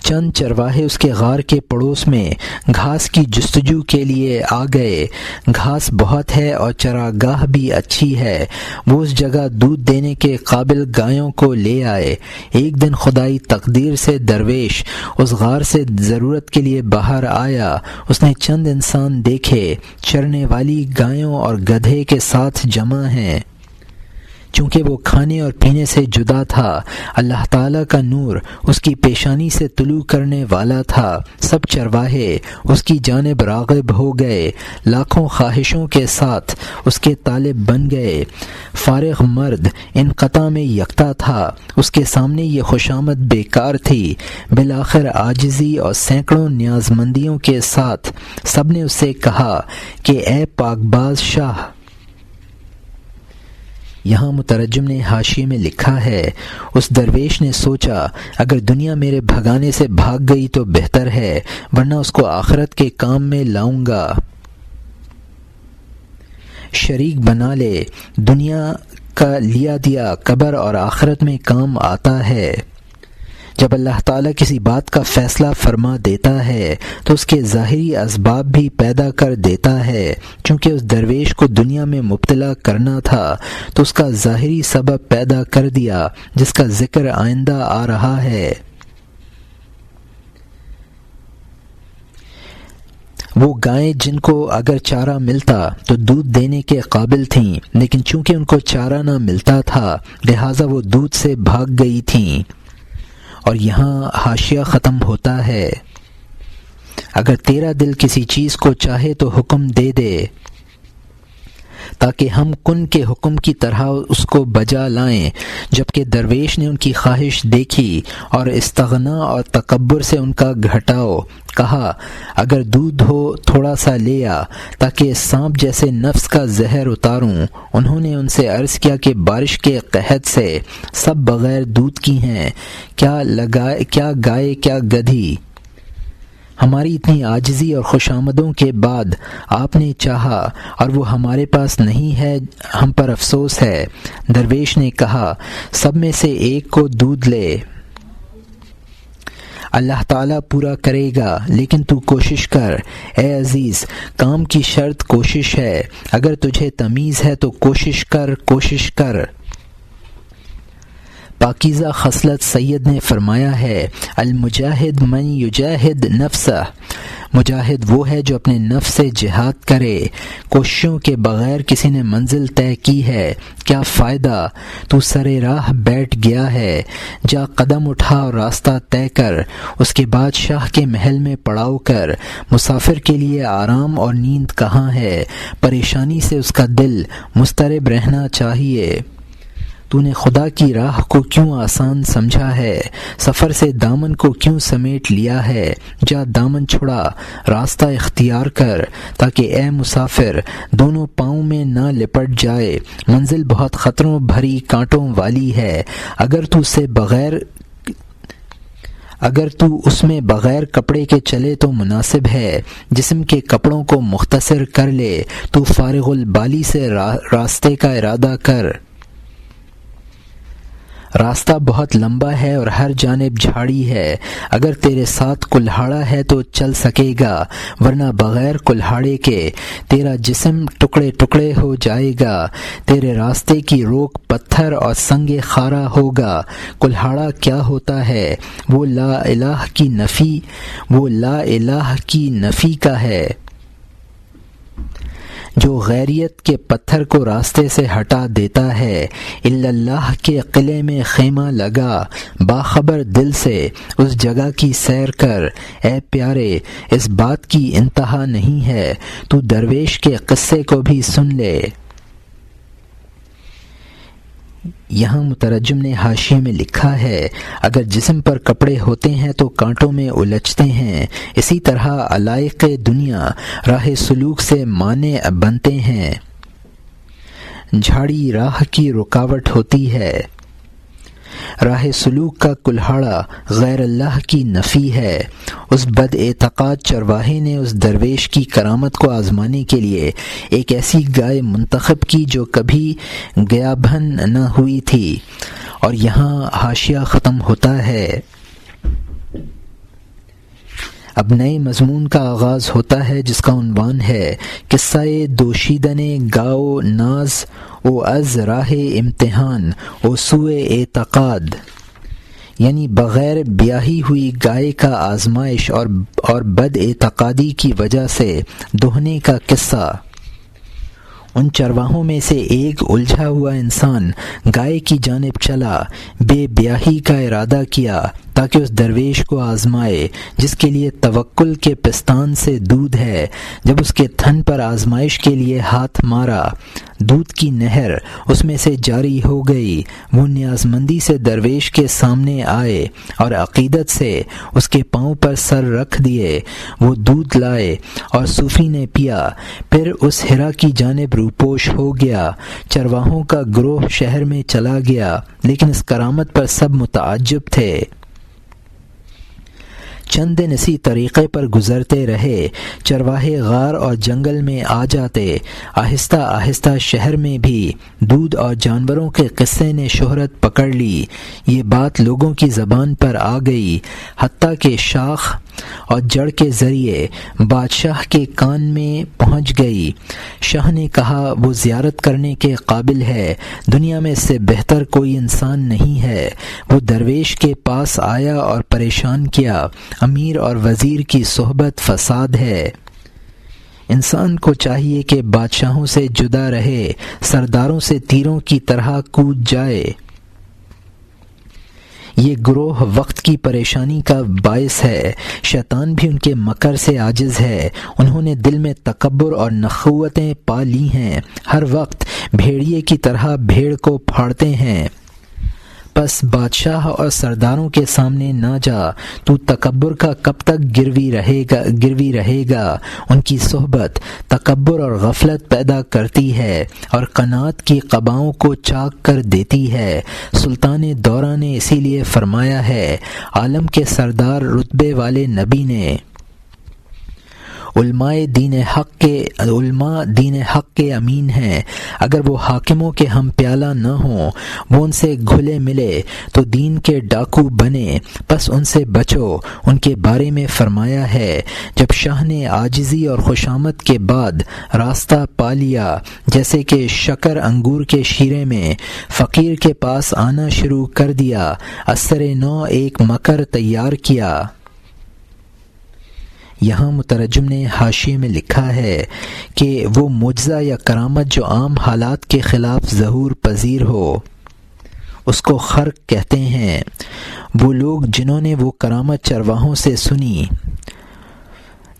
چند چرواہے اس کے غار کے پڑوس میں گھاس کی جستجو کے لیے آ گئے۔ گھاس بہت ہے اور چراگاہ بھی اچھی ہے۔ وہ اس جگہ دودھ دینے کے قابل گایوں کو لے آئے۔ ایک دن خدائی تقدیر سے درویش اس غار سے ضرورت کے لیے باہر آیا۔ اس نے چند انسان دیکھے، چرنے والی گایوں اور گدھے کے ساتھ جمع ہیں۔ چونکہ وہ کھانے اور پینے سے جدا تھا، اللہ تعالیٰ کا نور اس کی پیشانی سے طلوع کرنے والا تھا۔ سب چرواہے اس کی جانب راغب ہو گئے، لاکھوں خواہشوں کے ساتھ اس کے طالب بن گئے۔ فارغ مرد انقطاع میں یکتا تھا، اس کے سامنے یہ خوشامد بیکار تھی۔ بالآخر عاجزی اور سینکڑوں نیازمندیوں کے ساتھ سب نے اس سے کہا کہ اے پاک باز شاہ۔ یہاں مترجم نے حاشیے میں لکھا ہے، اس درویش نے سوچا اگر دنیا میرے بھگانے سے بھاگ گئی تو بہتر ہے، ورنہ اس کو آخرت کے کام میں لاؤں گا۔ شریک بنا لے، دنیا کا لیا دیا قبر اور آخرت میں کام آتا ہے۔ جب اللہ تعالیٰ کسی بات کا فیصلہ فرما دیتا ہے تو اس کے ظاہری اسباب بھی پیدا کر دیتا ہے۔ چونکہ اس درویش کو دنیا میں مبتلا کرنا تھا تو اس کا ظاہری سبب پیدا کر دیا جس کا ذکر آئندہ آ رہا ہے۔ وہ گائیں جن کو اگر چارہ ملتا تو دودھ دینے کے قابل تھیں، لیکن چونکہ ان کو چارہ نہ ملتا تھا لہٰذا وہ دودھ سے بھاگ گئی تھیں۔ اور یہاں حاشیہ ختم ہوتا ہے۔ اگر تیرا دل کسی چیز کو چاہے تو حکم دے دے تاکہ ہم کن کے حکم کی طرح اس کو بجا لائیں۔ جبکہ درویش نے ان کی خواہش دیکھی اور استغنا اور تکبر سے ان کا گھٹاؤ کہا، اگر دودھ ہو تھوڑا سا لے آ تاکہ سانپ جیسے نفس کا زہر اتاروں۔ انہوں نے ان سے عرض کیا کہ بارش کے قحط سے سب بغیر دودھ کی ہیں، کیا گائے کیا گدھی۔ ہماری اتنی عاجزی اور خوشامدوں کے بعد آپ نے چاہا اور وہ ہمارے پاس نہیں ہے، ہم پر افسوس ہے۔ درویش نے کہا، سب میں سے ایک کو دودھ لے، اللہ تعالیٰ پورا کرے گا، لیکن تو کوشش کر۔ اے عزیز، کام کی شرط کوشش ہے، اگر تجھے تمیز ہے تو کوشش کر۔ پاکیزہ خصلت سید نے فرمایا ہے، المجاہد من یجاہد نفسہ، مجاہد وہ ہے جو اپنے نفس سے جہاد کرے۔ کوششوں کے بغیر کسی نے منزل طے کی ہے، کیا فائدہ؟ تو سرے راہ بیٹھ گیا ہے، جا قدم اٹھا اور راستہ طے کر، اس کے بعد شاہ کے محل میں پڑاؤ کر۔ مسافر کے لیے آرام اور نیند کہاں ہے؟ پریشانی سے اس کا دل مضطرب رہنا چاہیے۔ تو نے خدا کی راہ کو کیوں آسان سمجھا ہے؟ سفر سے دامن کو کیوں سمیٹ لیا ہے؟ جا دامن چھڑا، راستہ اختیار کر تاکہ اے مسافر دونوں پاؤں میں نہ لپٹ جائے۔ منزل بہت خطروں بھری کانٹوں والی ہے، اگر اگر تو اس میں بغیر کپڑے کے چلے تو مناسب ہے، جسم کے کپڑوں کو مختصر کر لے، تو فارغ البالی سے راستے کا ارادہ کر۔ راستہ بہت لمبا ہے اور ہر جانب جھاڑی ہے، اگر تیرے ساتھ کلہاڑا ہے تو چل سکے گا، ورنہ بغیر کلہاڑے کے تیرا جسم ٹکڑے ٹکڑے ہو جائے گا، تیرے راستے کی روک پتھر اور سنگ خارا ہوگا۔ کلہاڑا کیا ہوتا ہے؟ وہ لا الہ کی نفی کا ہے، جو غیریت کے پتھر کو راستے سے ہٹا دیتا ہے۔ الا اللہ کے قلعے میں خیمہ لگا، باخبر دل سے اس جگہ کی سیر کر۔ اے پیارے، اس بات کی انتہا نہیں ہے، تو درویش کے قصے کو بھی سن لے۔ یہاں مترجم نے حاشیے میں لکھا ہے، اگر جسم پر کپڑے ہوتے ہیں تو کانٹوں میں الجھتے ہیں، اسی طرح علائق دنیا راہ سلوک سے مانع بنتے ہیں۔ جھاڑی راہ کی رکاوٹ ہوتی ہے، راہ سلوک کا کلہاڑا غیر اللہ کی نفی ہے۔ اس بد اعتقاد چرواہے نے اس درویش کی کرامت کو آزمانے کے لیے ایک ایسی گائے منتخب کی جو کبھی گیابھن نہ ہوئی تھی۔ اور یہاں حاشیہ ختم ہوتا ہے۔ اب نئے مضمون کا آغاز ہوتا ہے جس کا عنوان ہے قصہ دوشیدن گاؤ ناز او از راہ امتحان او سوء اعتقاد، یعنی بغیر بیاہی ہوئی گائے کا آزمائش اور بد اعتقادی کی وجہ سے دہنے کا قصہ۔ ان چرواہوں میں سے ایک الجھا ہوا انسان گائے کی جانب چلا، بے بیاہی کا ارادہ کیا تاکہ اس درویش کو آزمائے جس کے لیے توکل کے پستان سے دودھ ہے۔ جب اس کے تھن پر آزمائش کے لیے ہاتھ مارا، دودھ کی نہر اس میں سے جاری ہو گئی۔ وہ نیازمندی سے درویش کے سامنے آئے اور عقیدت سے اس کے پاؤں پر سر رکھ دیے۔ وہ دودھ لائے اور صوفی نے پیا، پھر اس ہرا کی جانب روپوش ہو گیا۔ چرواہوں کا گروہ شہر میں چلا گیا، لیکن اس کرامت پر سب متعجب تھے۔ چند دن اسی طریقے پر گزرتے رہے، چرواہے غار اور جنگل میں آ جاتے۔ آہستہ آہستہ شہر میں بھی دودھ اور جانوروں کے قصے نے شہرت پکڑ لی۔ یہ بات لوگوں کی زبان پر آ گئی، حتیٰ کہ شاخ اور جڑ کے ذریعے بادشاہ کے کان میں پہنچ گئی۔ شاہ نے کہا وہ زیارت کرنے کے قابل ہے، دنیا میں اس سے بہتر کوئی انسان نہیں ہے۔ وہ درویش کے پاس آیا اور پریشان کیا، امیر اور وزیر کی صحبت فساد ہے۔ انسان کو چاہیے کہ بادشاہوں سے جدا رہے، سرداروں سے تیروں کی طرح کود جائے۔ یہ گروہ وقت کی پریشانی کا باعث ہے، شیطان بھی ان کے مکر سے عاجز ہے۔ انہوں نے دل میں تکبر اور نخوتیں پا لی ہیں، ہر وقت بھیڑیے کی طرح بھیڑ کو پھاڑتے ہیں۔ بس بادشاہ اور سرداروں کے سامنے نہ جا، تو تکبر کا کب تک گروی رہے گا۔ ان کی صحبت تکبر اور غفلت پیدا کرتی ہے اور قناعت کی قباؤں کو چاک کر دیتی ہے۔ سلطان دورہ نے اسی لیے فرمایا ہے، عالم کے سردار رتبے والے نبی نے علماء دین حق کے امین ہیں، اگر وہ حاکموں کے ہم پیالہ نہ ہوں، وہ ان سے گھلے ملے تو دین کے ڈاکو بنے، پس ان سے بچو۔ ان کے بارے میں فرمایا ہے، جب شاہ نے عاجزی اور خوشامد کے بعد راستہ پا لیا، جیسے کہ شکر انگور کے شیرے میں، فقیر کے پاس آنا شروع کر دیا، اثر نو ایک مکر تیار کیا۔ یہاں مترجم نے حاشیے میں لکھا ہے کہ وہ معجزہ یا کرامت جو عام حالات کے خلاف ظہور پذیر ہو، اس کو خرق کہتے ہیں۔ وہ لوگ جنہوں نے وہ کرامت چرواہوں سے سنی،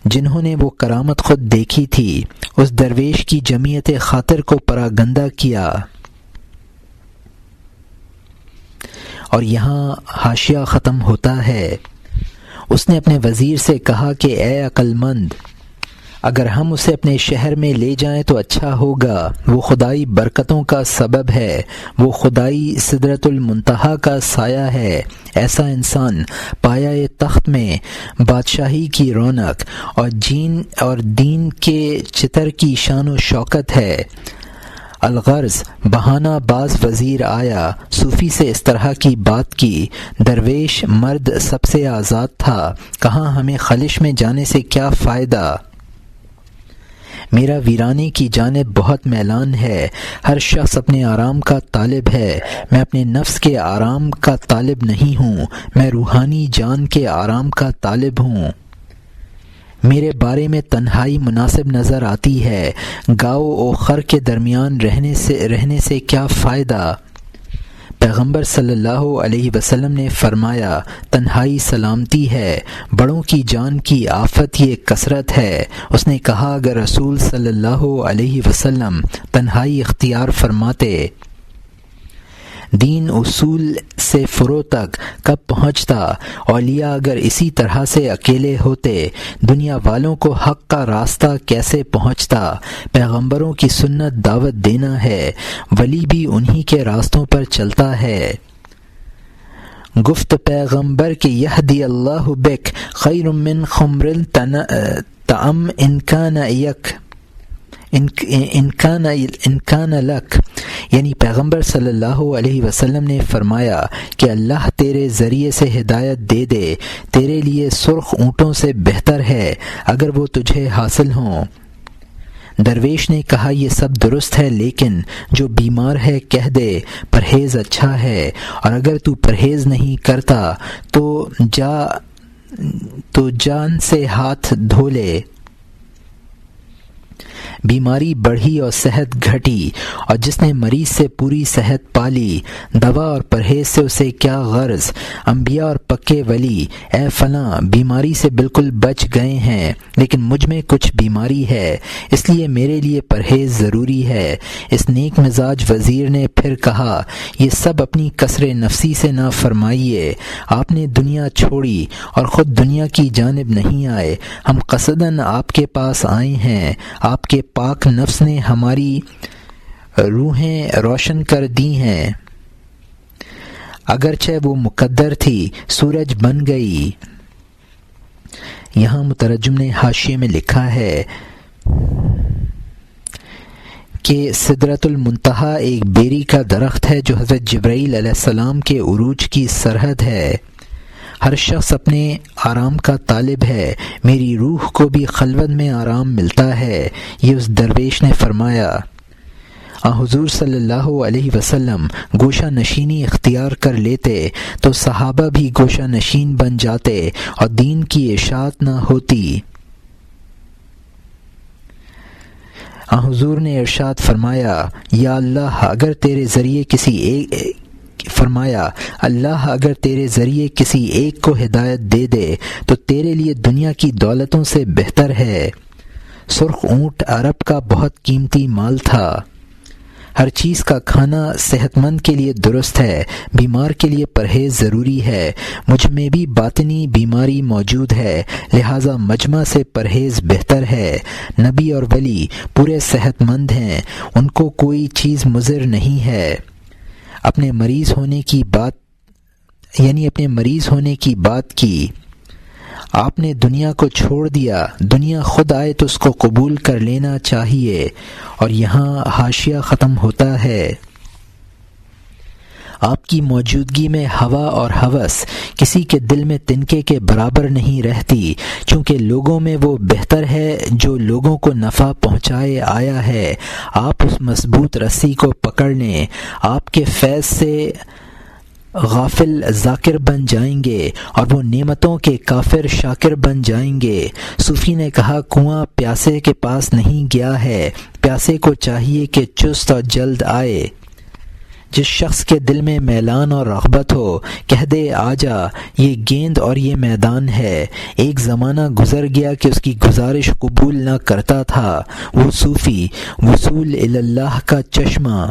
جنہوں نے وہ کرامت خود دیکھی تھی، اس درویش کی جمعیت خاطر کو پراگندہ کیا۔ اور یہاں حاشیہ ختم ہوتا ہے۔ اس نے اپنے وزیر سے کہا کہ اے عقل مند، اگر ہم اسے اپنے شہر میں لے جائیں تو اچھا ہوگا، وہ خدائی برکتوں کا سبب ہے، وہ خدائی سدرۃ المنتہا کا سایہ ہے۔ ایسا انسان پایہ تخت میں بادشاہی کی رونق اور دین کے چتر کی شان و شوکت ہے۔ الغرض بہانہ باز وزیر آیا، صوفی سے اس طرح کی بات کی۔ درویش مرد سب سے آزاد تھا، کہاں ہمیں خلش میں جانے سے کیا فائدہ؟ میرا ویرانے کی جانب بہت میلان ہے۔ ہر شخص اپنے آرام کا طالب ہے، میں اپنے نفس کے آرام کا طالب نہیں ہوں، میں روحانی جان کے آرام کا طالب ہوں۔ میرے بارے میں تنہائی مناسب نظر آتی ہے، گاؤ و خر کے درمیان رہنے سے کیا فائدہ؟ پیغمبر صلی اللہ علیہ وسلم نے فرمایا، تنہائی سلامتی ہے، بڑوں کی جان کی آفت یہ کثرت ہے۔ اس نے کہا، اگر رسول صلی اللہ علیہ وسلم تنہائی اختیار فرماتے، دین اصول سے فرو تک کب پہنچتا؟ اولیاء اگر اسی طرح سے اکیلے ہوتے، دنیا والوں کو حق کا راستہ کیسے پہنچتا؟ پیغمبروں کی سنت دعوت دینا ہے، ولی بھی انہی کے راستوں پر چلتا ہے۔ گفت پیغمبر کہ یہدی اللہ بک خیر من خمر الطعام ان کان لک، یعنی پیغمبر صلی اللہ علیہ وسلم نے فرمایا کہ اللہ تیرے ذریعے سے ہدایت دے دے، تیرے لیے سرخ اونٹوں سے بہتر ہے اگر وہ تجھے حاصل ہوں۔ درویش نے کہا، یہ سب درست ہے، لیکن جو بیمار ہے کہہ دے پرہیز اچھا ہے، اور اگر تو پرہیز نہیں کرتا تو جان سے ہاتھ دھو لے۔ بیماری بڑھی اور صحت گھٹی، اور جس نے مریض سے پوری صحت پالی، دوا اور پرہیز سے اسے کیا غرض؟ انبیاء اور پکے ولی، اے فلاں بیماری سے بالکل بچ گئے ہیں، لیکن مجھ میں کچھ بیماری ہے، اس لیے میرے لیے پرہیز ضروری ہے۔ اس نیک مزاج وزیر نے پھر کہا، یہ سب اپنی کثر نفسی سے نہ فرمائیے، آپ نے دنیا چھوڑی اور خود دنیا کی جانب نہیں آئے، ہم قصداً آپ کے پاس آئے ہیں، آپ کے پاک نفس نے ہماری روحیں روشن کر دی ہیں، اگرچہ وہ مقدر تھی، سورج بن گئی۔ یہاں مترجم نے حاشیے میں لکھا ہے کہ سدرۃ المنتہا ایک بیری کا درخت ہے جو حضرت جبرائیل علیہ السلام کے عروج کی سرحد ہے۔ ہر شخص اپنے آرام کا طالب ہے، میری روح کو بھی خلوت میں آرام ملتا ہے، یہ اس درویش نے فرمایا۔ حضور صلی اللہ علیہ وسلم گوشہ نشینی اختیار کر لیتے تو صحابہ بھی گوشہ نشین بن جاتے اور دین کی اشاعت نہ ہوتی۔ حضور نے ارشاد فرمایا، یا اللہ اگر تیرے ذریعے کسی ایک کو ہدایت دے دے تو تیرے لیے دنیا کی دولتوں سے بہتر ہے۔ سرخ اونٹ عرب کا بہت قیمتی مال تھا۔ ہر چیز کا کھانا صحت مند کے لیے درست ہے، بیمار کے لیے پرہیز ضروری ہے۔ مجھ میں بھی باطنی بیماری موجود ہے، لہٰذا مجمع سے پرہیز بہتر ہے۔ نبی اور ولی پورے صحت مند ہیں، ان کو کوئی چیز مضر نہیں ہے۔ اپنے مریض ہونے کی بات کی، آپ نے دنیا کو چھوڑ دیا، دنیا خود آئے تو اس کو قبول کر لینا چاہیے۔ اور یہاں حاشیہ ختم ہوتا ہے۔ آپ کی موجودگی میں ہوا اور ہوس کسی کے دل میں تنکے کے برابر نہیں رہتی، چونکہ لوگوں میں وہ بہتر ہے جو لوگوں کو نفع پہنچائے آیا ہے۔ آپ اس مضبوط رسی کو پکڑ لیں، آپ کے فیض سے غافل ذاکر بن جائیں گے اور وہ نعمتوں کے کافر شاکر بن جائیں گے۔ صوفی نے کہا، کنواں پیاسے کے پاس نہیں گیا ہے، پیاسے کو چاہیے کہ چست اور جلد آئے۔ جس شخص کے دل میں میلان اور رغبت ہو، کہہ دے آجا، یہ گیند اور یہ میدان ہے۔ ایک زمانہ گزر گیا کہ اس کی گزارش قبول نہ کرتا تھا۔ وہ صوفی، وصول اللہ کا چشمہ،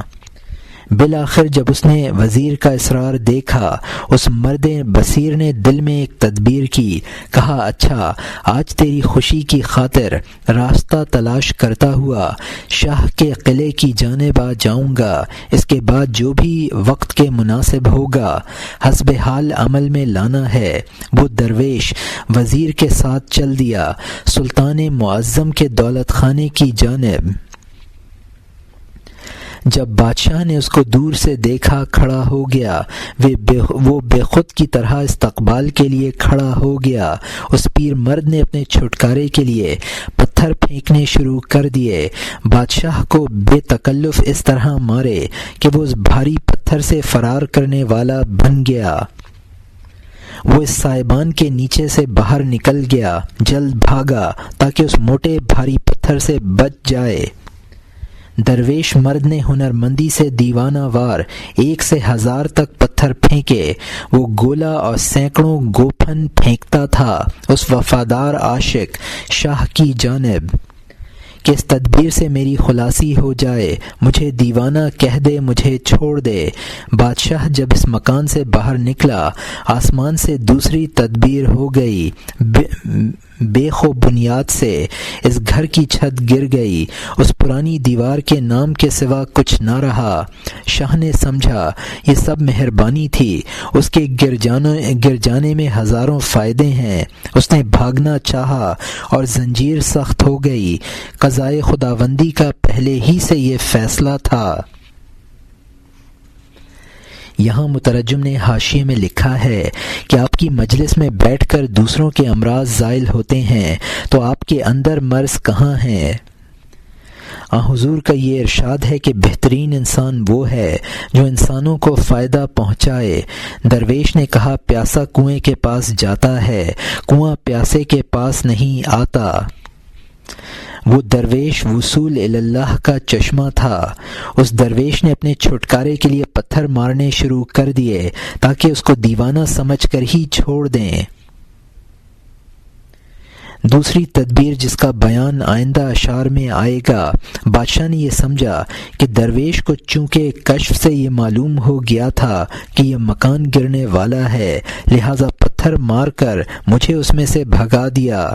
بالآخر جب اس نے وزیر کا اصرار دیکھا، اس مرد بصیر نے دل میں ایک تدبیر کی، کہا اچھا آج تیری خوشی کی خاطر راستہ تلاش کرتا ہوا شاہ کے قلعے کی جانب آ جاؤں گا، اس کے بعد جو بھی وقت کے مناسب ہوگا حسب حال عمل میں لانا ہے۔ وہ درویش وزیر کے ساتھ چل دیا سلطان معظم کے دولت خانے کی جانب۔ جب بادشاہ نے اس کو دور سے دیکھا کھڑا ہو گیا، وہ بے خود کی طرح استقبال کے لیے کھڑا ہو گیا۔ اس پیر مرد نے اپنے چھٹکارے کے لیے پتھر پھینکنے شروع کر دیے، بادشاہ کو بے تکلف اس طرح مارے کہ وہ اس بھاری پتھر سے فرار کرنے والا بن گیا۔ وہ اس سائبان کے نیچے سے باہر نکل گیا، جلد بھاگا تاکہ اس موٹے بھاری پتھر سے بچ جائے۔ درویش مرد نے ہنرمندی سے دیوانہ وار 1 سے 1000 تک پتھر پھینکے۔ وہ گولا اور سینکڑوں گوپھن پھینکتا تھا اس وفادار عاشق شاہ کی جانب کہ اس تدبیر سے میری خلاصی ہو جائے، مجھے دیوانہ کہہ دے، مجھے چھوڑ دے۔ بادشاہ جب اس مکان سے باہر نکلا، آسمان سے دوسری تدبیر ہو گئی، بیخ و بنیاد سے اس گھر کی چھت گر گئی، اس پرانی دیوار کے نام کے سوا کچھ نہ رہا۔ شاہ نے سمجھا یہ سب مہربانی تھی، اس کے گر جانے میں ہزاروں فائدے ہیں۔ اس نے بھاگنا چاہا اور زنجیر سخت ہو گئی۔ قضائے خداوندی کا پہلے ہی سے یہ فیصلہ تھا۔ یہاں مترجم نے حاشیے میں لکھا ہے کہ آپ کی مجلس میں بیٹھ کر دوسروں کے امراض زائل ہوتے ہیں تو آپ کے اندر مرض کہاں ہیں؟ حضور کا یہ ارشاد ہے کہ بہترین انسان وہ ہے جو انسانوں کو فائدہ پہنچائے۔ درویش نے کہا پیاسا کنویں کے پاس جاتا ہے، کنواں پیاسے کے پاس نہیں آتا۔ وہ درویش وصول اللہ کا چشمہ تھا۔ اس درویش نے اپنے چھٹکارے کے لیے پتھر مارنے شروع کر دیے تاکہ اس کو دیوانہ سمجھ کر ہی چھوڑ دیں۔ دوسری تدبیر جس کا بیان آئندہ اشعار میں آئے گا، بادشاہ نے یہ سمجھا کہ درویش کو چونکہ کشف سے یہ معلوم ہو گیا تھا کہ یہ مکان گرنے والا ہے، لہذا پتھر مار کر مجھے اس میں سے بھگا دیا۔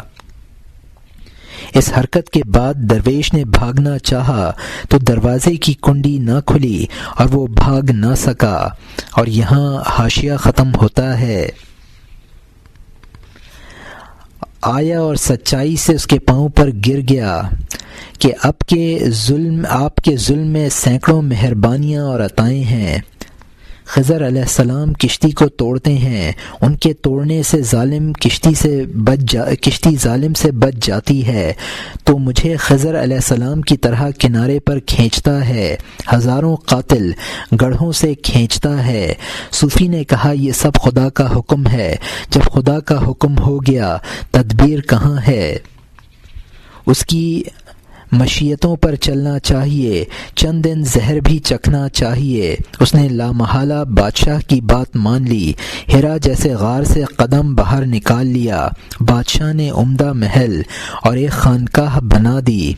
اس حرکت کے بعد درویش نے بھاگنا چاہا تو دروازے کی کنڈی نہ کھلی اور وہ بھاگ نہ سکا۔ اور یہاں حاشیہ ختم ہوتا ہے۔ آیا اور سچائی سے اس کے پاؤں پر گر گیا کہ آپ کے ظلم میں سینکڑوں مہربانیاں اور عطائیں ہیں۔ خضر علیہ السلام کشتی کو توڑتے ہیں، ان کے توڑنے سے کشتی ظالم سے بچ جاتی ہے، تو مجھے خضر علیہ السلام کی طرح کنارے پر کھینچتا ہے، ہزاروں قاتل گڑھوں سے کھینچتا ہے۔ صوفی نے کہا یہ سب خدا کا حکم ہے۔ جب خدا کا حکم ہو گیا تدبیر کہاں ہے؟ اس کی مشیتوں پر چلنا چاہیے، چند دن زہر بھی چکھنا چاہیے۔ اس نے لامحالہ بادشاہ کی بات مان لی، ہیرا جیسے غار سے قدم باہر نکال لیا۔ بادشاہ نے عمدہ محل اور ایک خانقاہ بنا دی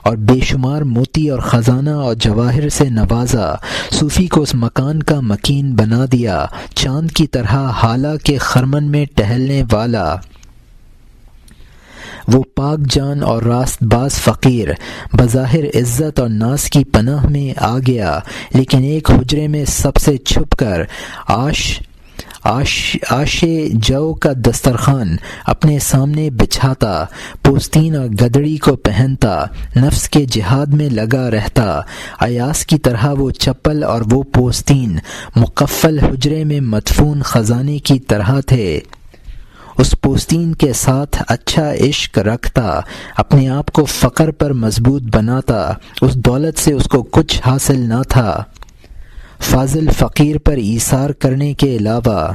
اور بے شمار موتی اور خزانہ اور جواہر سے نوازا۔ صوفی کو اس مکان کا مکین بنا دیا، چاند کی طرح حالہ کے خرمن میں ٹہلنے والا۔ وہ پاک جان اور راست باز فقیر بظاہر عزت اور ناز کی پناہ میں آ گیا، لیکن ایک حجرے میں سب سے چھپ کر آش جو کا دسترخوان اپنے سامنے بچھاتا، پوستین اور گدڑی کو پہنتا، نفس کے جہاد میں لگا رہتا۔ ایاس کی طرح وہ چپل اور وہ پوستین مقفل حجرے میں مدفون خزانے کی طرح تھے۔ اس پوستین کے ساتھ اچھا عشق رکھتا، اپنے آپ کو فقر پر مضبوط بناتا۔ اس دولت سے اس کو کچھ حاصل نہ تھا فاضل فقیر پر ایثار کرنے کے علاوہ۔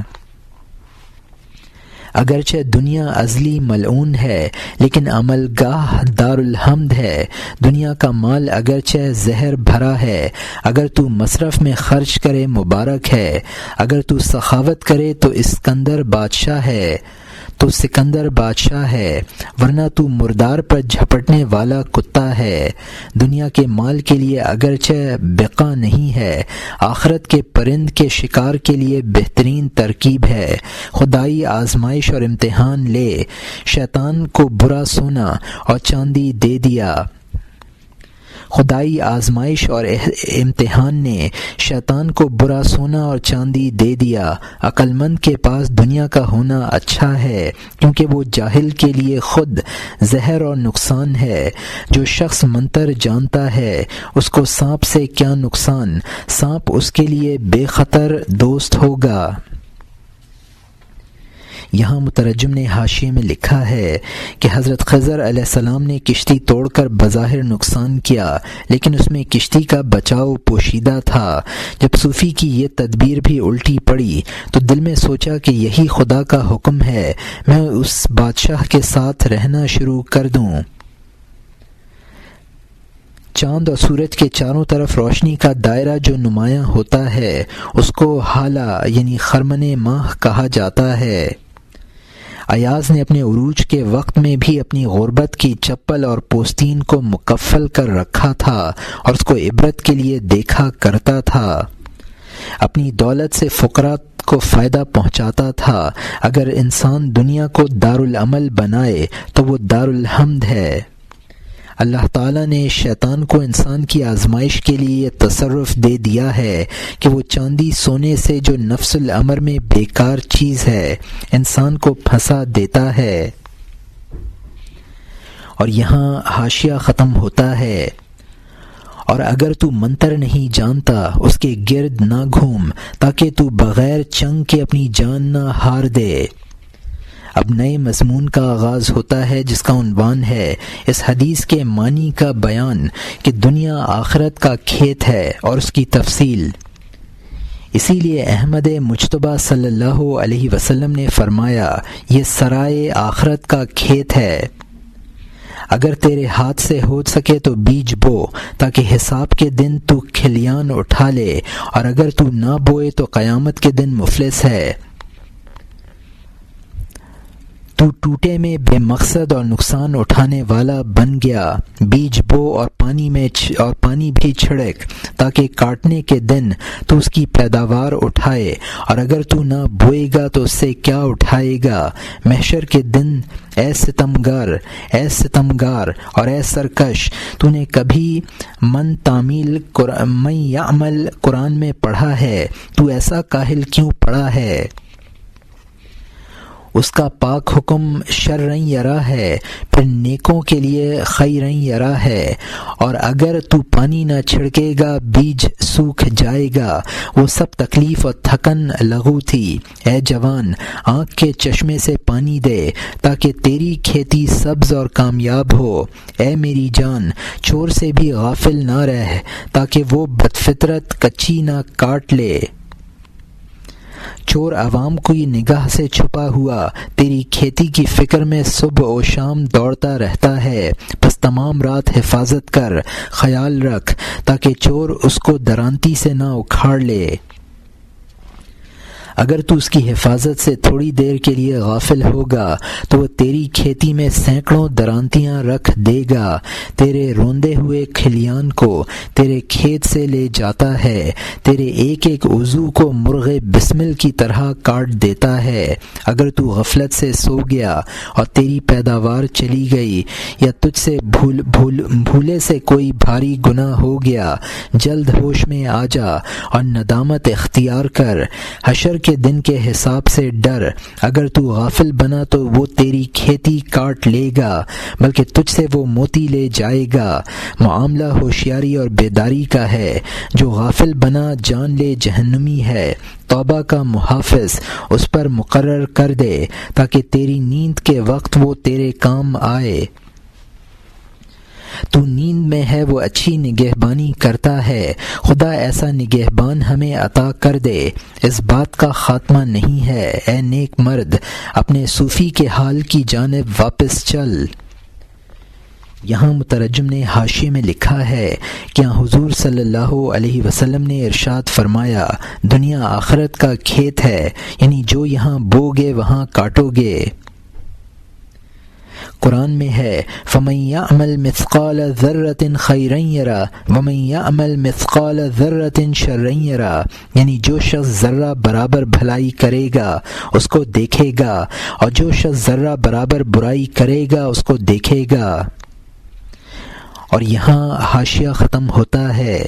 اگرچہ دنیا ازلی ملعون ہے لیکن عمل گاہ دارالحمد ہے۔ دنیا کا مال اگرچہ زہر بھرا ہے، اگر تو مصرف میں خرچ کرے مبارک ہے، اگر تو سخاوت کرے تو اسکندر بادشاہ ہے، تو سکندر بادشاہ ہے، ورنہ تو مردار پر جھپٹنے والا کتا ہے۔ دنیا کے مال کے لیے اگرچہ بقا نہیں ہے، آخرت کے پرند کے شکار کے لیے بہترین ترکیب ہے۔ خدائی آزمائش اور امتحان لے، شیطان کو برا سونا اور چاندی دے دیا۔ خدائی آزمائش اور امتحان نے شیطان کو برا سونا اور چاندی دے دیا۔ عقل مند کے پاس دنیا کا ہونا اچھا ہے، کیونکہ وہ جاہل کے لیے خود زہر اور نقصان ہے۔ جو شخص منتر جانتا ہے اس کو سانپ سے کیا نقصان، سانپ اس کے لیے بے خطر دوست ہوگا۔ یہاں مترجم نے حاشیے میں لکھا ہے کہ حضرت خضر علیہ السلام نے کشتی توڑ کر بظاہر نقصان کیا، لیکن اس میں کشتی کا بچاؤ پوشیدہ تھا۔ جب صوفی کی یہ تدبیر بھی الٹی پڑی تو دل میں سوچا کہ یہی خدا کا حکم ہے، میں اس بادشاہ کے ساتھ رہنا شروع کر دوں۔ چاند اور سورج کے چاروں طرف روشنی کا دائرہ جو نمایاں ہوتا ہے اس کو حالہ یعنی خرمن ماہ کہا جاتا ہے۔ ایاز نے اپنے عروج کے وقت میں بھی اپنی غربت کی چپل اور پوستین کو مکفل کر رکھا تھا اور اس کو عبرت کے لیے دیکھا کرتا تھا۔ اپنی دولت سے فقراء کو فائدہ پہنچاتا تھا۔ اگر انسان دنیا کو دارالعمل بنائے تو وہ دارالحمد ہے۔ اللہ تعالیٰ نے شیطان کو انسان کی آزمائش کے لیے یہ تصرف دے دیا ہے کہ وہ چاندی سونے سے جو نفس الامر میں بیکار چیز ہے انسان کو پھنسا دیتا ہے۔ اور یہاں حاشیہ ختم ہوتا ہے، اور اگر تو منتر نہیں جانتا اس کے گرد نہ گھوم تاکہ تو بغیر چنگ کے اپنی جان نہ ہار دے۔ اب نئے مضمون کا آغاز ہوتا ہے جس کا عنوان ہے اس حدیث کے معنی کا بیان کہ دنیا آخرت کا کھیت ہے اور اس کی تفصیل۔ اسی لیے احمد مجتبیٰ صلی اللہ علیہ وسلم نے فرمایا یہ سرائے آخرت کا کھیت ہے۔ اگر تیرے ہاتھ سے ہو سکے تو بیج بو تاکہ حساب کے دن تو کھلیان اٹھا لے، اور اگر تو نہ بوئے تو قیامت کے دن مفلس ہے۔ تو ٹوٹے میں بے مقصد اور نقصان اٹھانے والا بن گیا۔ بیج بو اور پانی بھی چھڑک تاکہ کاٹنے کے دن تو اس کی پیداوار اٹھائے، اور اگر تو نہ بوئے گا تو اس سے کیا اٹھائے گا۔ محشر کے دن اے ستمگار اور اے سرکش، تو نے کبھی من یعمل قرآن میں پڑھا ہے؟ تو ایسا کاہل کیوں پڑا ہے؟ اس کا پاک حکم شرًا یرا ہے، پھر نیکوں کے لیے خیرًا یرا ہے، اور اگر تو پانی نہ چھڑکے گا بیج سوکھ جائے گا۔ وہ سب تکلیف اور تھکن لغو تھی۔ اے جوان، آنکھ کے چشمے سے پانی دے تاکہ تیری کھیتی سبز اور کامیاب ہو۔ اے میری جان، چور سے بھی غافل نہ رہ تاکہ وہ بدفطرت کچی نہ کاٹ لے۔ چور عوام کو یہ نگاہ سے چھپا ہوا تیری کھیتی کی فکر میں صبح و شام دوڑتا رہتا ہے، بس تمام رات حفاظت کر، خیال رکھ تاکہ چور اس کو درانتی سے نہ اکھاڑ لے۔ اگر تو اس کی حفاظت سے تھوڑی دیر کے لیے غافل ہوگا تو وہ تیری کھیتی میں سینکڑوں درانتیاں رکھ دے گا۔ تیرے روندے ہوئے کھلیان کو تیرے کھیت سے لے جاتا ہے، تیرے ایک ایک عضو کو مرغ بسمل کی طرح کاٹ دیتا ہے۔ اگر تو غفلت سے سو گیا اور تیری پیداوار چلی گئی، یا تجھ سے بھولے سے کوئی بھاری گناہ ہو گیا، جلد ہوش میں آ جا اور ندامت اختیار کر۔ حشر کے دن کے حساب سے ڈر۔ اگر تو غافل بنا تو وہ تیری کھیتی کاٹ لے گا، بلکہ تجھ سے وہ موتی لے جائے گا۔ معاملہ ہوشیاری اور بیداری کا ہے۔ جو غافل بنا جان لے جہنمی ہے۔ توبہ کا محافظ اس پر مقرر کر دے تاکہ تیری نیند کے وقت وہ تیرے کام آئے۔ تو نیند میں ہے وہ اچھی نگہبانی کرتا ہے، خدا ایسا نگہبان ہمیں عطا کر دے۔ اس بات کا خاتمہ نہیں ہے، اے نیک مرد، اپنے صوفی کے حال کی جانب واپس چل۔ یہاں مترجم نے حاشیے میں لکھا ہے کہ حضور صلی اللہ علیہ وسلم نے ارشاد فرمایا دنیا آخرت کا کھیت ہے، یعنی جو یہاں بو گے وہاں کاٹو گے۔ قرآن میں ہے فَمَن يَعْمَلْ مِثْقَالَ ذَرَّةٍ خَيْرًا يَرَهُ وَمَن يَعْمَلْ مِثْقَالَ ذَرَّةٍ شَرًّا يَرَهُ، یعنی جو شخص ذرہ برابر بھلائی کرے گا اس کو دیکھے گا، اور جو شخص ذرہ برابر برائی کرے گا اس کو دیکھے گا۔ اور یہاں حاشیہ ختم ہوتا ہے۔